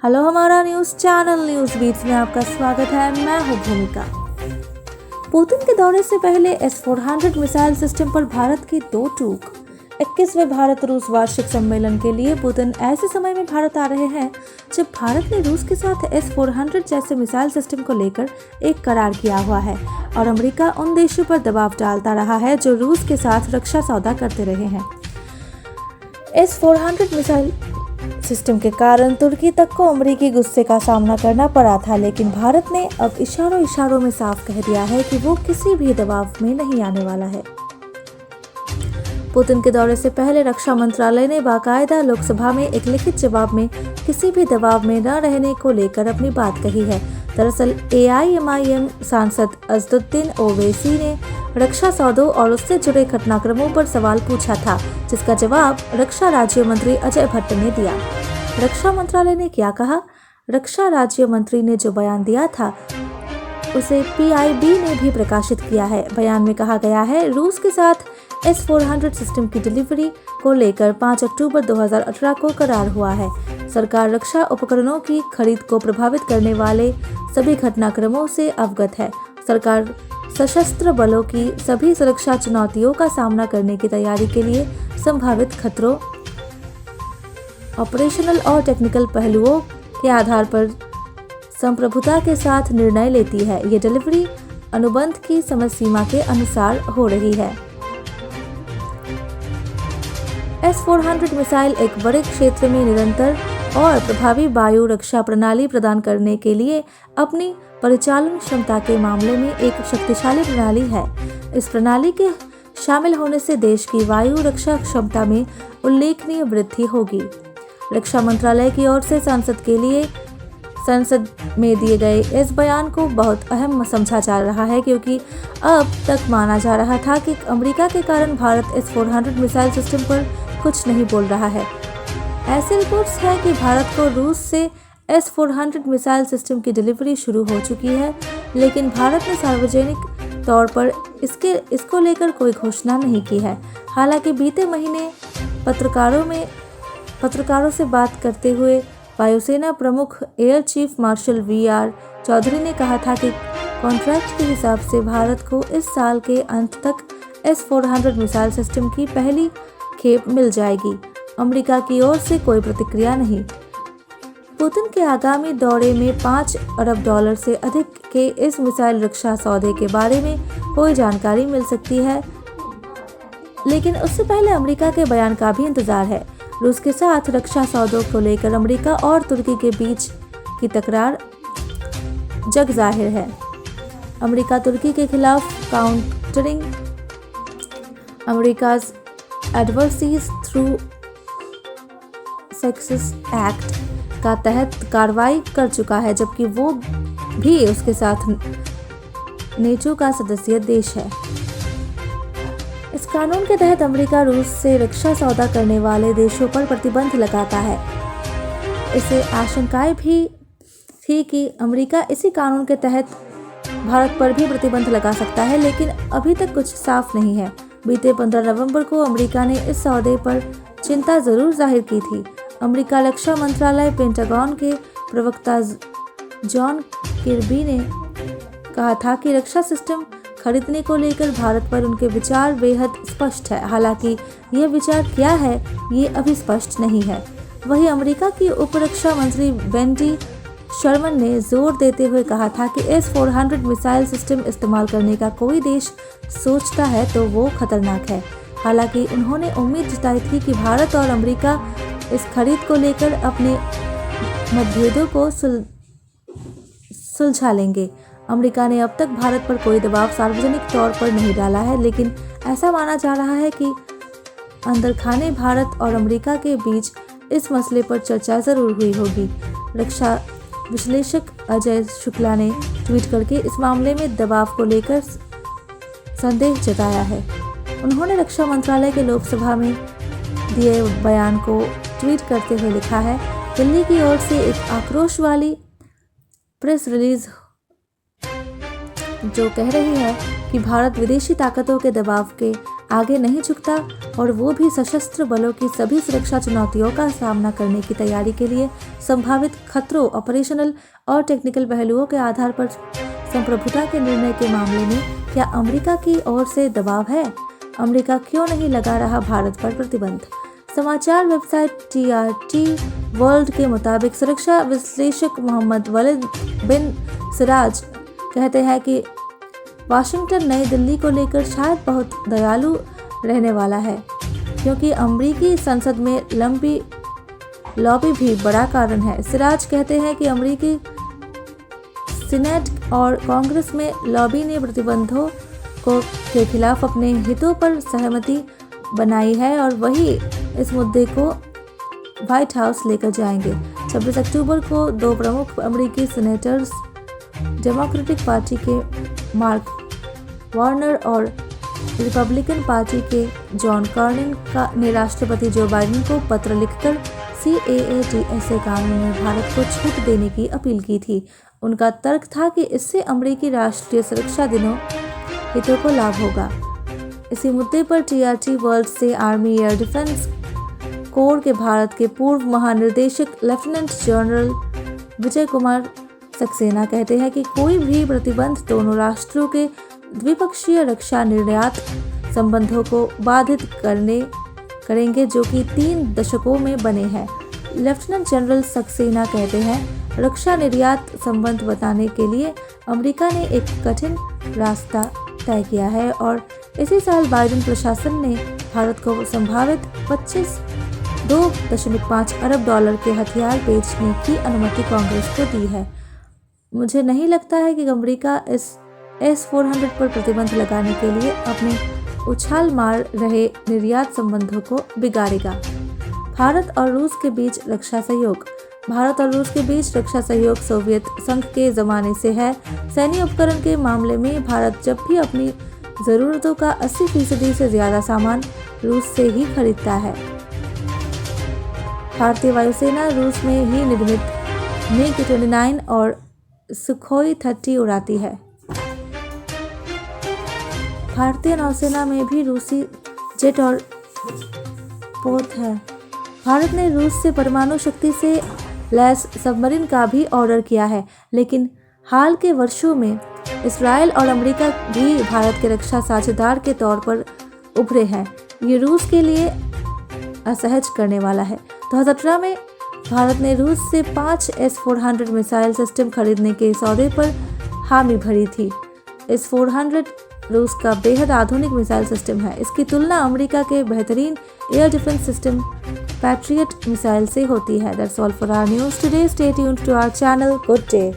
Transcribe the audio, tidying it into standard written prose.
Hello, हमारा news channel news beats में आपका स्वागत है। मैं हूं भूमिका। पुतिन के दौरे से पहले S-400 मिसाइल सिस्टम पर भारत की दो टूक। 21वें भारत रूस वार्षिक सम्मेलन के लिए पुतिन ऐसे समय में भारत आ रहे हैं जब भारत ने रूस के साथ S-400 जैसे मिसाइल सिस्टम को लेकर एक करार किया हुआ है और अमेरिका उन देशों पर दबाव डालता रहा है जो रूस के साथ रक्षा सौदा करते रहे हैं। S-400 मिसाइल सिस्टम के कारण तुर्की तक को अमेरिकी गुस्से का सामना करना पड़ा था, लेकिन भारत ने अब इशारों में साफ कह दिया है कि वो किसी भी दबाव में नहीं आने वाला है। पुतिन के दौरे से पहले रक्षा मंत्रालय ने बाकायदा लोकसभा में एक लिखित जवाब में किसी भी दबाव में न रहने को लेकर अपनी बात कही है। दरअसल AIMIM सांसद असदुद्दीन ओवैसी ने रक्षा सौदों और उससे जुड़े घटनाक्रमों पर सवाल पूछा था, जिसका जवाब रक्षा राज्य मंत्री अजय भट्ट ने दिया। रक्षा मंत्रालय ने क्या कहा? रक्षा राज्य मंत्री ने जो बयान दिया था उसे PIB ने भी प्रकाशित किया है। बयान में कहा गया है, रूस के साथ S-400 सिस्टम की डिलीवरी को लेकर 5 अक्टूबर 2018 को करार हुआ है। सरकार रक्षा उपकरणों की खरीद को प्रभावित करने वाले सभी घटनाक्रमों से अवगत है। सरकार सशस्त्र बलों की सभी सुरक्षा चुनौतियों का सामना करने की तैयारी के लिए संभावित खतरों, ऑपरेशनल और टेक्निकल पहलुओं के आधार पर संप्रभुता के साथ निर्णय लेती है। ये डिलीवरी अनुबंध की समय सीमा के अनुसार हो रही है। S-400 मिसाइल एक बड़े क्षेत्र में निरंतर और प्रभावी वायु रक्षा प्रणाली प्रदान करने के लिए अपनी परिचालन क्षमता के मामले में एक शक्तिशाली प्रणाली है। इस प्रणाली के शामिल होने से देश की वायु रक्षा क्षमता में उल्लेखनीय वृद्धि होगी। रक्षा मंत्रालय की ओर से संसद में दिए गए इस बयान को बहुत अहम समझा जा रहा है, क्योंकि अब तक माना जा रहा था कि अमेरिका के कारण भारत S-400 मिसाइल सिस्टम पर कुछ नहीं बोल रहा है। ऐसी रिपोर्ट्स हैं कि भारत को रूस से S-400 मिसाइल सिस्टम की डिलीवरी शुरू हो चुकी है, लेकिन भारत ने सार्वजनिक तौर पर इसको लेकर कोई घोषणा नहीं की है। हालांकि बीते महीने पत्रकारों से बात करते हुए वायुसेना प्रमुख air chief marshal VR Chaudhary ने कहा था कि कॉन्ट्रैक्ट के हिसाब से भारत को इस साल के अंत तक S-400 मिसाइल सिस्टम की पहली खेप मिल जाएगी। अमेरिका की ओर से कोई प्रतिक्रिया नहीं। पुतिन के आगामी दौरे में $5 अरब से अधिक के इस मिसाइल रक्षा सौदे के बारे में कोई जानकारी मिल सकती है, लेकिन उससे पहले अमेरिका के बयान का भी इंतजार है। रूस के साथ रक्षा सौदों को लेकर अमेरिका और तुर्की के बीच की तकरार जग जाहिर है। अमेरिका तुर्की के खिलाफ countering America's adversaries through sanctions act का तहत कार्रवाई कर चुका है, जबकि वो भी उसके साथ नेटो का सदस्य देश है। इस कानून के तहत अमेरिका रूस से रक्षा सौदा करने वाले देशों पर प्रतिबंध लगाता है। इसे आशंकाएं भी थी कि अमेरिका इसी कानून के तहत भारत पर भी प्रतिबंध लगा सकता है, लेकिन अभी तक कुछ साफ नहीं है। बीते 15 नवंबर को अमेरिका ने इस सौदे पर चिंता जरूर जाहिर की थी। अमेरिका रक्षा मंत्रालय पेंटागन के प्रवक्ता जॉन किर्बी ने कहा था कि रक्षा सिस्टम खरीदने को लेकर भारत पर उनके विचार बेहद स्पष्ट है। हालांकि यह विचार क्या है, ये अभी स्पष्ट नहीं है। वहीं अमेरिका की उप रक्षा मंत्री वेंडी शर्मन ने जोर देते हुए कहा था कि S-400 मिसाइल सिस्टम इस्तेमाल करने का कोई देश सोचता है तो वो खतरनाक है। हालांकि उन्होंने उम्मीद जताई थी कि भारत और अमेरिका इस खरीद को लेकर अपने मतभेदों को सुलझा लेंगे। अमेरिका ने अब तक भारत पर कोई दबाव सार्वजनिक तौर पर नहीं डाला है, लेकिन ऐसा माना जा रहा है कि अंदरखाने भारत और अमेरिका के बीच इस मसले पर चर्चा जरूर हुई होगी। रक्षा विश्लेषक अजय शुक्ला ने ट्वीट करके इस मामले में दबाव को लेकर संदेह जताया है। उन्होंने रक्षा मंत्रालय के लोकसभा में दिए बयान को ट्वीट करते हुए लिखा है, दिल्ली की ओर से एक आक्रोश वाली प्रेस रिलीज जो कह रही है कि भारत विदेशी ताकतों के दबाव के आगे नहीं झुकता और वो भी सशस्त्र बलों की सभी सुरक्षा चुनौतियों का सामना करने की तैयारी के लिए संभावित खतरों, ऑपरेशनल और टेक्निकल पहलुओं के आधार पर संप्रभुता के निर्णय के मामले में क्या अमेरिका की ओर से दबाव है? अमेरिका क्यों नहीं लगा रहा भारत पर प्रतिबंध? समाचार वेबसाइट TRT वर्ल्ड के मुताबिक सुरक्षा विश्लेषक मोहम्मद वलीद बिन सिराज कहते हैं कि वाशिंगटन नई दिल्ली को लेकर शायद बहुत दयालु रहने वाला है, क्योंकि अमेरिकी संसद में लंबी लॉबी भी बड़ा कारण है। सिराज कहते हैं कि अमेरिकी सीनेट और कांग्रेस में लॉबी ने प्रतिबंधों के खिलाफ अपने हितों पर सहमति बनाई है और वही इस मुद्दे को व्हाइट हाउस लेकर जाएंगे। 26 अक्टूबर को दो प्रमुख अमेरिकी सीनेटर्स डेमोक्रेटिक पार्टी के मार्क वार्नर और रिपब्लिकन पार्टी के जॉन कार्निन ने राष्ट्रपति जो बाइडेन को पत्र लिखकर CAA-TSA कानून में भारत को छूट देने की अपील की थी। उनका तर्क था कि इससे अमेरिकी राष्ट्रीय सुरक्षा हितों को लाभ होगा। इसी मुद्दे पर TRT वर्ल्ड से आर्मी एयर डिफेंस कोर के भारत के पूर्व महानिदेशक लेफ्टिनेंट जनरल विजय कुमार सक्सेना कहते हैं कि कोई भी प्रतिबंध दोनों राष्ट्रों के द्विपक्षीय रक्षा निर्यात संबंधों को बाधित करेंगे जो कि 3 दशकों में बने हैं। लेफ्टिनेंट जनरल सक्सेना कहते हैं, रक्षा निर्यात संबंध बताने के लिए अमेरिका ने एक कठिन रास्ता तय किया है और इसी साल बाइडेन प्रशासन ने भारत को संभावित 2.5 अरब डॉलर के हथियार बेचने की अनुमति कांग्रेस को दी है। मुझे नहीं लगता है कि अमेरिका इस S-400 पर प्रतिबंध लगाने के लिए अपने उछाल मार रहे निर्यात संबंधों को बिगाड़ेगा। भारत और रूस के बीच रक्षा सहयोग। भारत और रूस के बीच रक्षा सहयोग सोवियत संघ के ज़माने से है। सैन्य उपकरण के मामले में भारत जब भी अपनी ज़रूरतों का 80% से ज़्यादा सामान रूस से ही खरीदता है। भारतीय वायुसेना रूस में ही निर्मित MiG-29 और सुखोई 30 उड़ाती है। भारतीय नौसेना में भी रूसी जेट और पोत है। भारत ने रूस से परमाणु शक्ति से लैस सबमरीन का भी ऑर्डर किया है, लेकिन हाल के वर्षों में इसराइल और अमेरिका भी भारत के रक्षा साझेदार के तौर पर उभरे हैं। ये रूस के लिए असहज करने वाला है। 2018 में भारत ने रूस से 5 S-400 मिसाइल सिस्टम खरीदने के सौदे पर हामी भरी थी। S-400 रूस का बेहद आधुनिक मिसाइल सिस्टम है। इसकी तुलना अमेरिका के बेहतरीन air defence system patriot missile से होती है। That's all for our news today. Stay tuned to our channel. Good day.